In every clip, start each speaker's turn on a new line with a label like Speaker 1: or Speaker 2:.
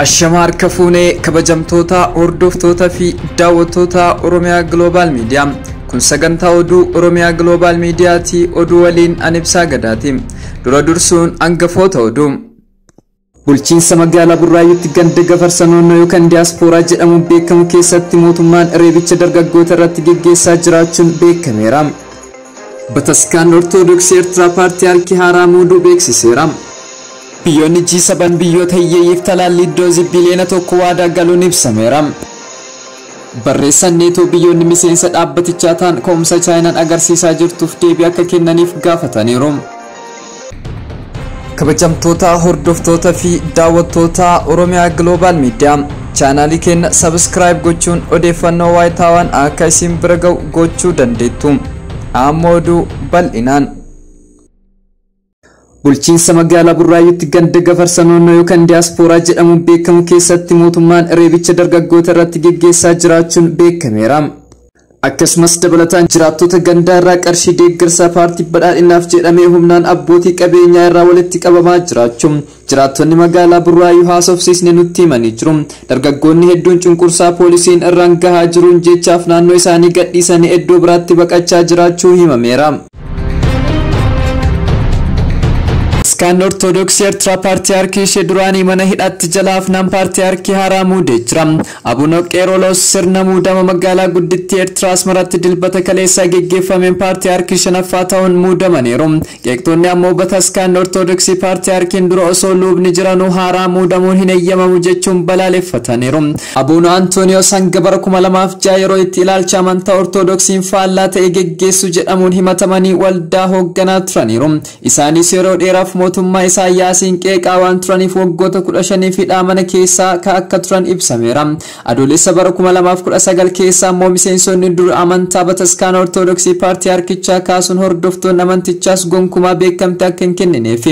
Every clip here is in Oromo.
Speaker 1: Ashamar Kafune kabajamtoota hordoftoota fi daawwattoota Oromiyaa Global Media kun sagantaa oduu Oromiyaa Global Media ti oduu waliin Anibsaa Gadaati dura dursuun hangafoota oduu bulchiinsa magaalaa Burraayyuutti ganda gafarsanoonnoo yookaan diaasporaa jedhamuun beekamu keessatti mootummaan reebicha dargaggoota irratti geggeessaa jiraachuun beekameera. Bataskaan Ortodoksii Eertiraa Paartiyaarkii haaraa muuduu beeksiseera. Biyyoonni G7 biyyoota hiyyeeyyiif talaallii doozii biliyoona tokko waadaa galuun ibsameera. Barreessaan neetoo biyyoonni miseensa dhaabbatichaa ta'an ka'umsa chaayinaan agarsiisaa jirtuuf deebii akka kennaniif gaafataniiru. Kabajamtoota hordoftoota fi daawwattoota Oromiyaa Global Media chaanaalii keenya subscribe gochuun odeeffannoo waayitaawwan akka isin bira ga'u gochuu dandeettu. Ammoo bal'inaan bulchiinsa magaalaa Burraayyuutti ganda gafarsanoonnoo yookaan diaasporaa jedhamuun beekamu keessatti mootummaan reebicha dargaggoota irratti geggeessaa jiraachuun beekameera. Akkasumas dabalataan jiraattota gandaa irraa qarshii deeggarsaa paartii badhaadhinaaf jedhamee humnaan abbootii qabeenyaa irraa walitti qabamaa jiraachuun jiraattonni magaalaa Burraayyuu haasofsiisne nutti himanii jiru. Dargaggoonni hedduun cunqursaa poolisiin irraan gahaa jiruun jechaaf naannoo isaanii gadhiisanii iddoo biraatti baqachaa jiraachuu himameera. Bataskaan Ortodoksii Eertiraa Paartiyaarkii ishee duraanii mana hidhaatti jalaaf nam Paartiyaarkii haaraa muudee jira. Abuno Qeerolos sirna muudama magaalaa guddittii Eertiraa Asmaratti dilbata kaleessaa geggeeffameen Paartiyaarkii shanaffaa ta'uun muudamaniiru. Qeeqxoonni ammoo Bataskaan Ortodoksii Paartiyaarkiin dura osoo luubni jiranuu haaraa muudamuun hin eeyyamamu jechuun balaaleffataniiru. Abuno Antooniyoos hanga bara 2006 yeroo itti ilaalcha amantaa Ortodoksiin faallaa ta'e geggeessu jedhamuun himatamanii waldaa hoogganaa turaniiru. Isaanis yeroo dheeraaf mootummaa Isaayyaasiin qeeqaa waan turaniif waggoota 15 hidhaa mana keessaa akka turan ibsameera. Adoolessa bara 2019 keessa ammoo miseensonni dur amantaa Bataskaan Ortodoksii Paartiyaarkichaa kaasuun hordoftoonni amantichaas gonkumaa beekamtii akka hin kennineef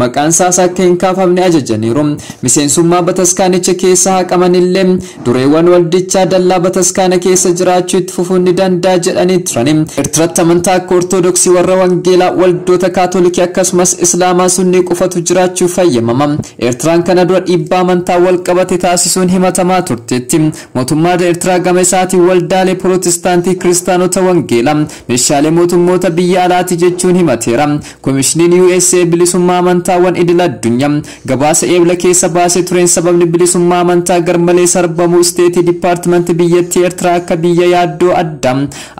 Speaker 1: maqaan isaas akka hin kaafamne ajajaniiru. Miseensummaa Bataskaanicha keessa haqamanillee dureewwan waldichaa dallaa Bataskaana keessa jiraachuu itti fufuun ni danda'a jedhanii turani. Eertiraatti amantaa akka Ortodoksii warra Wangeelaa waldoota Kaatolikii akkasumas Islaamaa sunni qofatu jiraachuu fayyamama. Eertiraan kana dura dhiibbaa amantaa wal qabate taasisuun himatamaa turteetti. Mootummaan Eertiraa gama isaatiin waldaalee Pirootistaantii Kiristaanota Wangeelaa meeshaalee mootummoota biyya alaati jechuun himateera. Koomishiniin USA bilisummaa amantaawwan idil addunyaa gabaasa eebla keessa baasee tureen sababni bilisummaa amantaa garmalee sarbamuu Steetii Dipaartimentii biyyattii Eertiraa akka biyya yaaddoo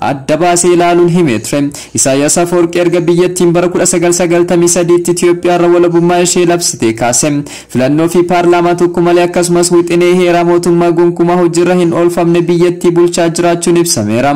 Speaker 1: adda baasee ilaaluun himee ture. Isaayyaas Afwerqii erga biyyattiin bara 1993 Itoophiyaa irra walabummaa ishee labsitee kaase filannoo fi paarlaamaa tokko malee akkasumas wixinee heeraa mootummaa gonkumaa hojiirra hin oolfamne biyyattii bulchaa jiraachuun ibsameera.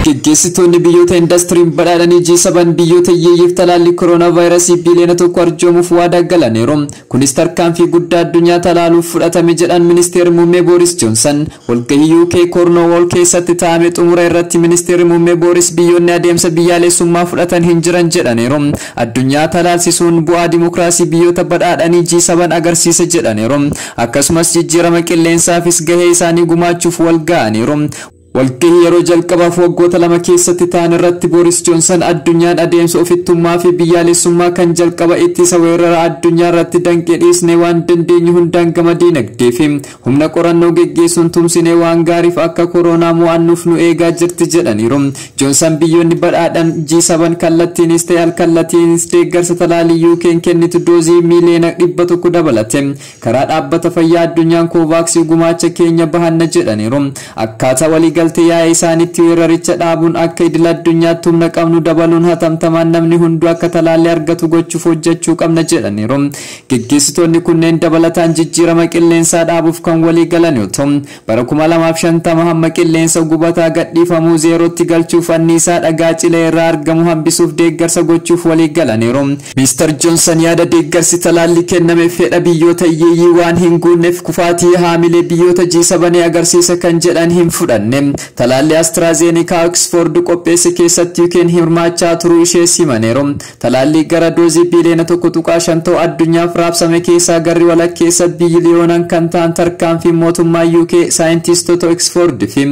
Speaker 1: Geggeessitoonni biyyoota indastiriin badhaadhanii G7 biyyoota hiyyeeyyiif talaallii kooroonaa vaayirasii biliyoona tokko arjoomuuf waadaa galaniiru. Kunis tarkaanfii guddaa addunyaa talaaluuf fudhatame jedhan ministeerri muummee Booris Joonsan walgahii UK Koornoowol keessatti taa'ame xumura irratti ministeerri muummee Booris biyyoonni adeemsa biyyaalessummaa fudhatan hin jiran jedhaniiru. Addunyaa talaalsisuun bu'aa dimokiraasii biyyoota badhaadhanii G7 agarsiisa jedhaniiru. Akkasumas jijjiirama qilleensaafis gahee isaanii gumaachuuf wal ga'aniiru. Walgahii yeroo jalqabaaf waggoota lama keessatti ta'an irratti Booris Joonsan addunyaan adeemsa ofittummaa fi biyyaalessummaa kan jalqaba ittisa weerara addunyaa irratti danqee dhiisnee waan dandeenyu hundaan gama diinagdee fi humna qorannoo geggeessuun tumsinee waan gaariif akka kooroonaa mo'annuuf nu eegaa jirti jedhaniiru. Joonsan biyyoonni badhaadhan G7 kallattiinis ta'e alkallattiinis deeggarsa talaallii UK'n kennitu doozii miliyoona 100 dabalate karaa dhaabbata fayyaa addunyaan Koovaaksii gumaacha keenya bahanna jedhaniiru. Akkaataa walii galtee yaa'ii isaaniitti weeraricha dhaabuun akka idil addunyaatti humna qabnu dabaluun hatamtamaan namni hunduu akka talaallii argatu gochuuf hojjechuu qabna jedhaniiru. Geggeessitoonni kunneen dabalataan jijjiirama qilleensaa dhaabuuf kan walii galan yoo ta'u bara 2050 hamma qilleensa gubataa gadhiifamuu zeerootti galchuuf anniisaa dhagaa cilee irraa argamu hambisuuf deeggarsa gochuuf walii galaniiru. Mr. Joonsan yaada deeggarsi talaallii kenname fedha biyyoota hiyyeeyyii waan hin guunneef kufaatii haamilee biyyoota G7 agarsiisa kan jedhan hin fudhanne. talaalli AstraZeneca Oxford qopheesse keessatti UK'n hirmaachaa turuu ishee simaneeru. Talaalli gara doozii biliyoona 1.5 ta'u addunyaaf raabsame keessaa garri walakkeessa biliyoonaan kan ta'an tarkaanfii mootummaa UK saayintistoota Oxford fi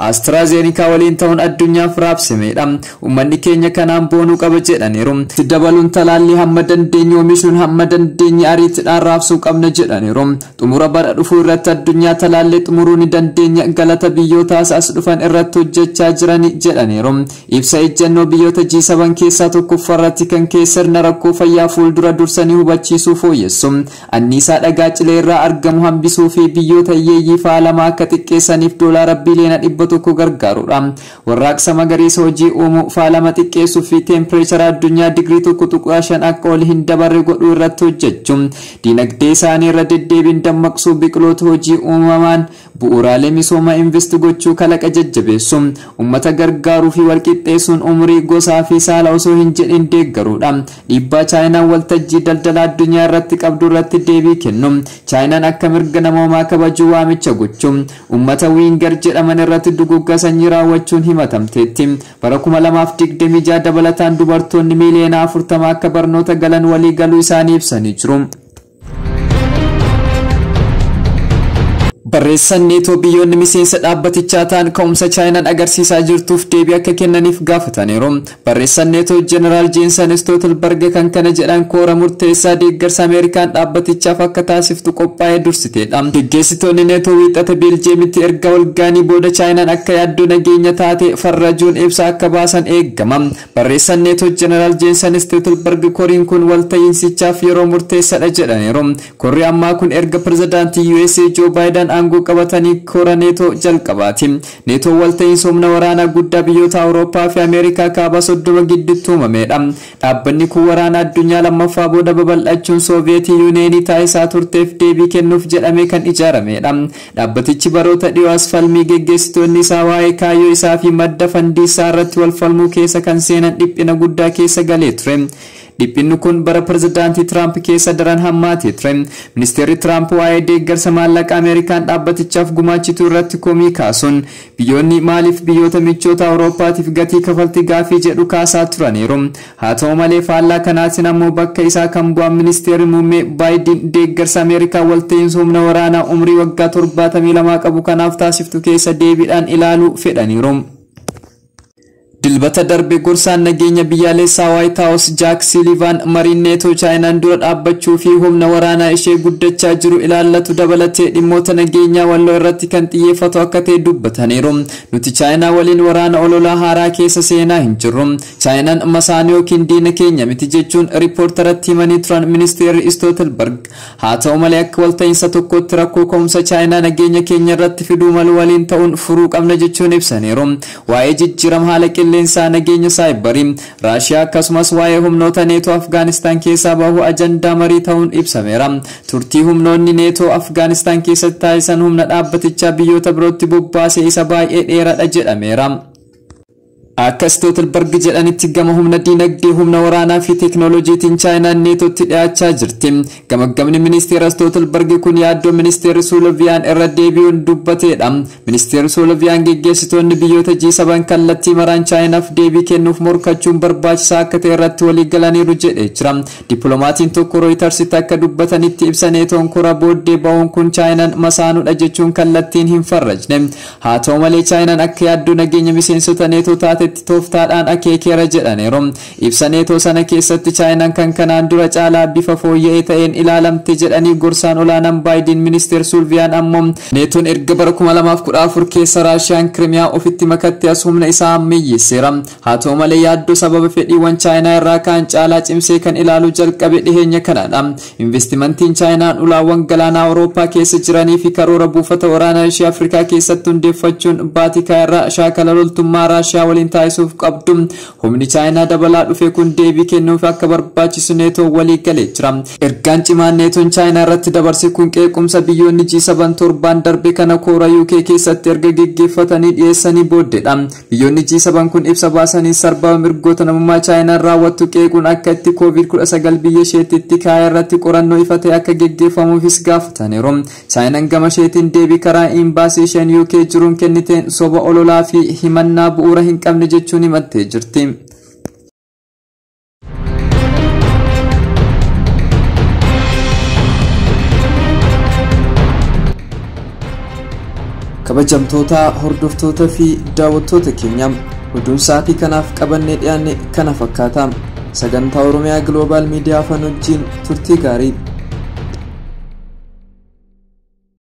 Speaker 1: AstraZeneca waliin ta'uun addunyaaf raabsamedha. Uummanni keenya kanaan boonuu qaba jedhaniiru. Itti dabaluun talaalli hamma dandeenye oomishuun hamma dandeenye ariitiidhaan raabsuu qabna jedhaniiru. Xumura bara dhufuu irratti addunyaa talaallee xumuruu ni dandeenya galata biyyootaas as dhufan irratti hojjechaa jiran jedhaniiru. Ibsa ejjennoo biyyoota G7 keessaa tokkoffaarratti kan sirna rakkoo fayyaa fuuldura dursanii hubachiisuu fooyyessu. Anniisaa dhagaa cilee irraa argamu hambisuu fi biyyoota hiyyeeyyii faalamaa akka xiqqeessaniif doolaara biliyoona 100 gargaarudha. Warraaqsa magariisa hojii uumuu faalama xiqqeessuu fi teempireechara addunyaa digirii 1.5 akka ol hin dabarre godhuu irratti hojjechu. Dinagdee isaanii irra deddeebiin dammaqsuu biqiloota hojii uumamaan bu'uuraalee misoomaa invest gochuu kalaqa jajjabeessu. Uummata gargaaruu fi walqixxeessuun umurii gosaa fi saala osoo hin jedhin deeggaruudha. Dhiibbaa Chaayinaan waltajjii daldala addunyaa irratti qabdu irratti deebii kennu. Chaayinaan akka mirga namoomaa kabajuu waamicha gochuu. Uummata Wiingar jedhaman irratti duguuggaa sanyii raawwachuun himatamteetti. Bara 2026 dabalataan dubartoonni miliyoona 40 akka barnoota galan walii galuu isaanii ibsanii jiru. Barreessaan neetoo biyyoonni miseensa dhaabbatichaa ta'an ka'umsa Chaayinaan agarsiisaa jirtuuf deebii akka kennaniif gaafataniiru. Barreessaan neetoo Jeneraal Jeensan Stoltenberg kan kana jedhan koora murteessaa deeggarsa Ameerikaan dhaabbatichaaf akka taasiftu qophaa'ee dursiteedha. Gaggeessitoonni neetoo wiixata Beeljeemitti erga walgaanii booda Chaayinaan akka yaaddoo nageenya taate farrajuun ibsa akka baasan eegama. Barreessaan neetoo Jeneraal Jeensan Stoltenberg koriin kun walta'iinsichaaf yeroo murteessaadha jedhaniiru. Korri ammaa kun erga pirezidaantii USA Joe Biden angoo qabatanii koora neetoo jalqabaati. Neetoo walta'iinsa humna waraanaa guddaa biyyoota Awurooppaa fi Ameerikaa kaaba 30 gidduutti uumamedha. Dhaabbanni kun waraana addunyaa lammaffaa booda babal'achuun Sooviyetii Yuuniyeenii taasisaa turteef deebii kennuuf jedhamee kan ijaaramedha. Dhaabbatichi baroota dhiyoo as falmii gaggeessitoonni isaa waa'ee kaayyoo isaa fi madda fandiisaa irratti wal falmuu keessa kan seenan dhiphina guddaa keessa galee ture. Dhiphinni kun bara pirezidaantii Trump keessa daran hammaatee ture. Ministeerri Trump waa'ee deeggarsa maallaqa Ameerikaan dhaabbatichaaf gumaachitu irratti komii kaasuun biyyoonni maaliif biyyoota michoota Awurooppaatiif gatii kafaltii gaafii jedhu kaasaa turaniiru. Haa ta'u malee faallaa kanaatiin ammoo bakka isaa kan bu'an ministeerri muummee Baayiden deeggarsa Ameerikaa walta'iinsa humna waraanaa umrii waggaa 72 qabu kanaaf taasiftu keessa deebiidhaan ilaaluu fedhaniiru. Dilbata darbe gorsaan nageenya biyyaalessaa White House Jack Sullivan mariin neetoo Chaayinaan dura dhaabbachuu fi humna waraanaa ishee guddachaa jiru ilaallatu dabalatee dhimmoota nageenyaa walloo irratti kan xiyyeeffatu akka ta'e dubbataniiru. Nuti Chaayinaa waliin waraana ololaa haaraa keessa seenaa hin jirru. Chaayinaan masaanii yookiin diina keenya miti jechuun riippoortaratti himanii turan ministeerri Stoltenberg. Haa ta'u malee akka walta'iinsa tokkotti rakkoo ka'umsa Chaayinaa nageenya keenya irratti fiduu malu waliin ta'uun furuu qabna jechuun ibsaniiru. Waa'ee jijjiirama haala qilleensaa nageenya saayibarii Raashiyaa akkasumas waa'ee humnoota neetoo Afgaanistaan keessaa bahu ajandaa marii ta'uun ibsameera. Turtii humnoonni neetoo Afgaanistaan keessatti taasisan humna dhaabbatichaa biyyoota birootti bobbaasee isa baay'ee dheeraadha jedhameera. Akka Stoltenberg jedhanitti gama humna dinagdee humna waraanaa fi teeknooloojiitiin Chaayinaan neetootti dhiyaachaa jirti. Gamaggamni ministeera Stoltenberg kun yaaddoo ministeerri Sullivan irra deebi'uun dubbateedha. Ministeerri Sullivan gaggeessitoonni biyyoota G7 kallattii maraan Chaayinaaf deebii kennuuf morkachuun barbaachisaa akka ta'e irratti walii galaniiru jedhee jira. Dippiloomatiin tokko Rooyitersitti akka dubbatanitti ibsa neetoon kora booddee bahuun kun Chaayinaan masaanuudha jechuun kallattiin hin farrajne. Haa ta'u malee Chaayinaan akka yaaddoo nageenya miseensota neetoo taate tooftaadhaan akeekeera jedhaniiru. Ibsa neetoo sana keessatti Chaayinaan kan kanaan dura caalaa bifa fooyya'ee ta'een ilaalamte jedhanii gorsaan olaanaan Baayiden ministeer Sullivan ammoo neetoon erga bara 2014 keessa Raashiyaan Kirimiyaa ofitti makatte as humna isaa ammayyeesseera. Haa ta'u malee yaaddoo sababa fedhiiwwan Chaayinaa irraa kaan caalaa cimsee kan ilaalu jalqabe dhiheenya kanadha. Investimentiin Chaayinaan ulaawwan galaanaa Awurooppaa keessa jiranii fi karoora buufata waraanaa ishee Afrikaa keessatti hundeeffachuun baatikaa irraa shaakala loltummaa Raashiyaa waliin taasisuuf qabdu. Humni Chaayinaa dabalaa dhufe kun deebii kennuuf akka barbaachisu neetoo walii galee jira. Ergaan cimaan neetoon Chaayinaa irratti dabarse kun qeequmsa biyyoonni G7 torbaan darbe kana koora UK keessatti erga geggeeffatanii dhiyeessanii booddedha. Biyyoonni G7 kun ibsa baasanii sarbama mirgoota namummaa Chaayinaa raawwattu qeequun akka itti COVID-19 biyya isheetti kaa'e irratti qorannoo ifa ta'e akka geggeeffamuufis gaafataniiru. Chaayinaan gama isheetiin deebii karaa imbaasii isheen UK jiruun kenniteen soba ololaa fi himannaa bu'uura hin qabne jechuun himattee jirti. Kabajamtoota hordoftoota fi daawwattoota keenya oduun sa'aatii kanaaf qabannee dhiyaanne kana fakkaata. Sagantaa Oromiyaa Global Media Afaan wajjin turtii gaarii.